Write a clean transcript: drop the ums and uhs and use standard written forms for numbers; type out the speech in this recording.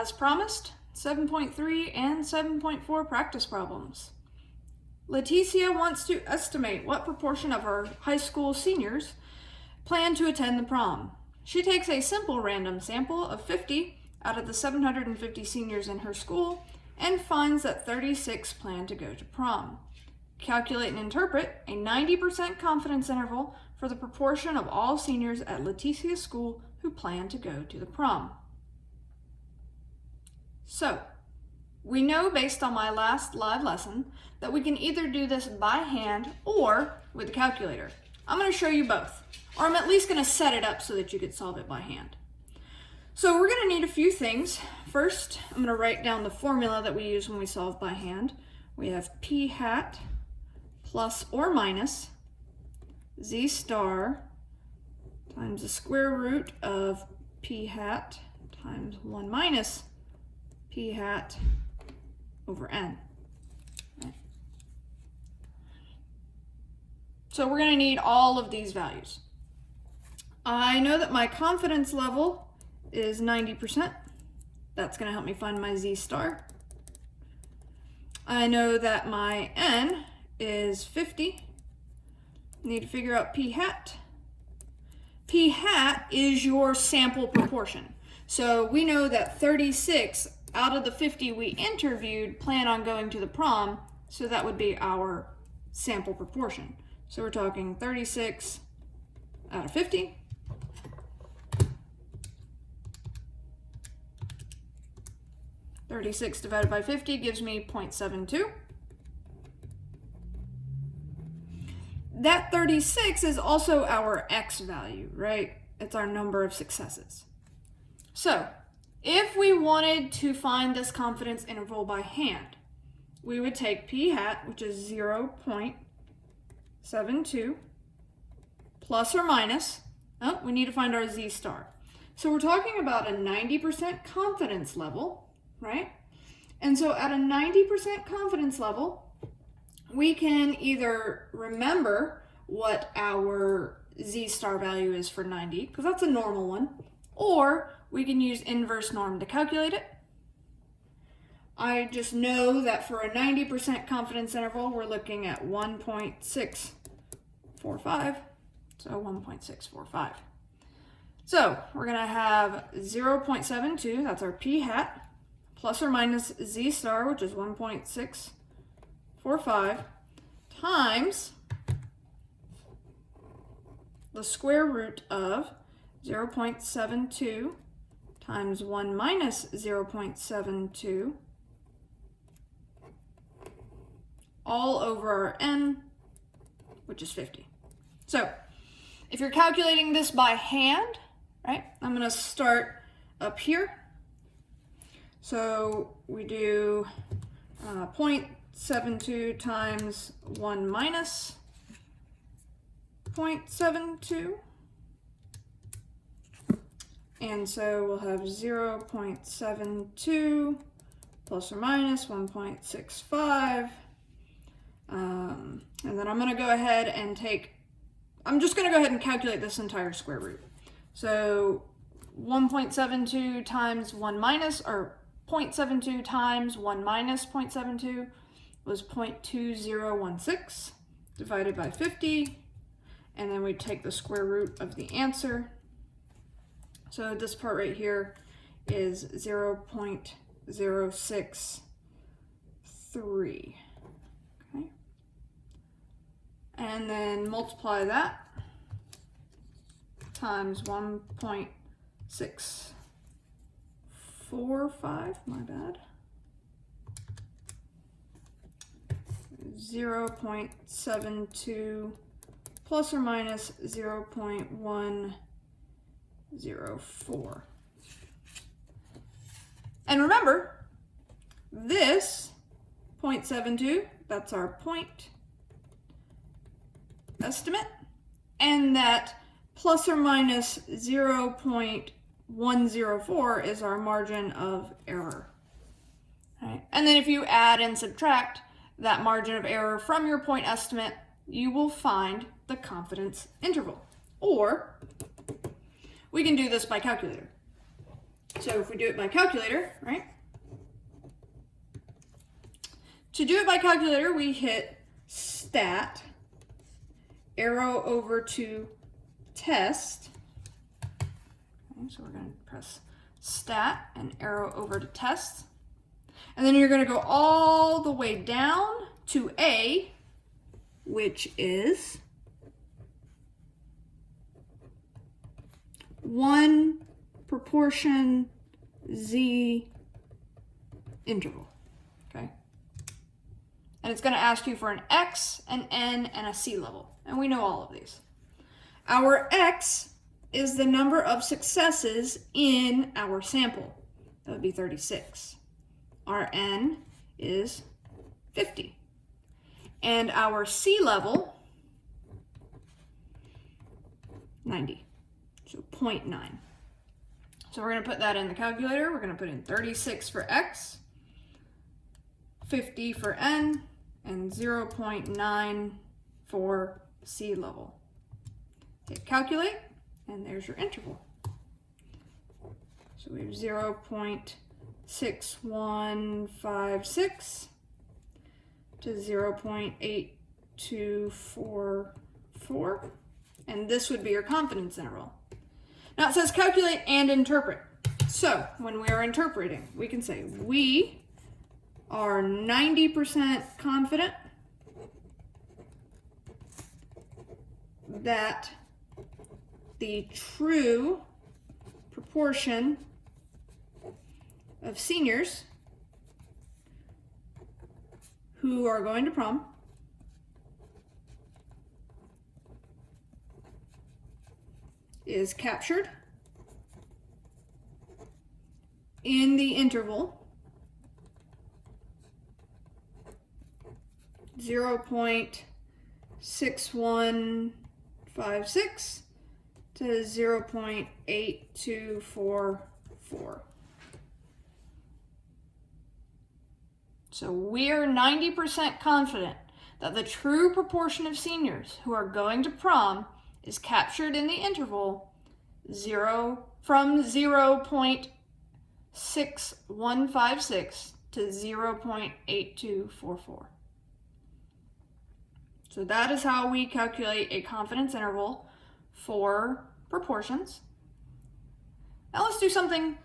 as promised, 7.3 and 7.4 practice problems. Leticia wants to estimate what proportion of her high school seniors plan to attend the prom. She takes a simple random sample of 50 out of the 750 seniors in her school and finds that 36 plan to go to prom. Calculate and interpret a 90% confidence interval for the proportion of all seniors at Leticia's school who plan to go to the prom. So, we know based on my last live lesson that we can either do this by hand or with a calculator. I'm going to show you both, or I'm at least going to set it up so that you could solve it by hand. So we're going to need a few things. First, I'm going to write down the formula that we use when we solve by hand. We have p hat plus or minus z star times the square root of p hat times 1 minus p hat over n. Right. So we're going to need all of these values. I know that my confidence level is 90%. That's going to help me find my z star. I know that my n is 50. Need to figure out p hat. P hat is your sample proportion. So we know that 36 out of the 50 we interviewed plan on going to the prom, so that would be our sample proportion. So we're talking 36 out of 50. (36 divided by 50 gives me 0.72. That 36 is also our x value, right? It's our number of successes. So, if we wanted to find this confidence interval by hand, we would take p hat, which is 0.72, plus or minus, we need to find our z star. So we're talking about a 90% confidence level, right? And so at a 90% confidence level, we can either remember what our z star value is for 90, because that's a normal one, or we can use inverse norm to calculate it. I just know that for a 90% confidence interval, we're looking at 1.645, so 1.645. So we're going to have 0.72, that's our p hat, plus or minus z star, which is 1.645, times the square root of 0.72 times 1 minus 0.72 all over our n, which is 50. So if you're calculating this by hand, right, I'm going to start up here. So we do 0.72 times 1 minus 0.72. And so we'll have 0.72 plus or minus 1.65. And then I'm going to go ahead and I'm just going to go ahead and calculate this entire square root. So 1.72 times 1 minus, or 0.72 times 1 minus 0.72 was 0.2016 divided by 50. And then we take the square root of the answer. So this part right here is 0.063. Okay. And then multiply that times 1.645, my bad. 0.72 plus or minus 0.104. And remember, this 0.72, that's our point estimate, and that plus or minus 0.104 is our margin of error. Right? And then if you add and subtract that margin of error from your point estimate, you will find the confidence interval. Or we can do this by calculator. So if we do it by calculator, right? To do it by calculator, we hit stat, arrow over to test. Okay, so we're going to press stat and arrow over to test. And then you're going to go all the way down to A, which is 1 proportion Z interval, okay? And it's going to ask you for an X, an N, and a C level. And we know all of these. Our X is the number of successes in our sample. That would be 36. Our N is 50. And our C level, 90. So 0.9. So we're going to put that in the calculator. We're going to put in 36 for X, 50 for N, and 0.9 for C level. Hit calculate, and there's your interval. So we have 0.6156 to 0.8244, and this would be your confidence interval. Now it says calculate and interpret. So when we are interpreting, we can say we are 90% confident that the true proportion of seniors who are going to prom is captured in the interval 0.6156 to 0.8244. So we're 90% confident that the true proportion of seniors who are going to prom is captured in the interval from 0.6156 to 0.8244. So that is how we calculate a confidence interval for proportions. Now let's do something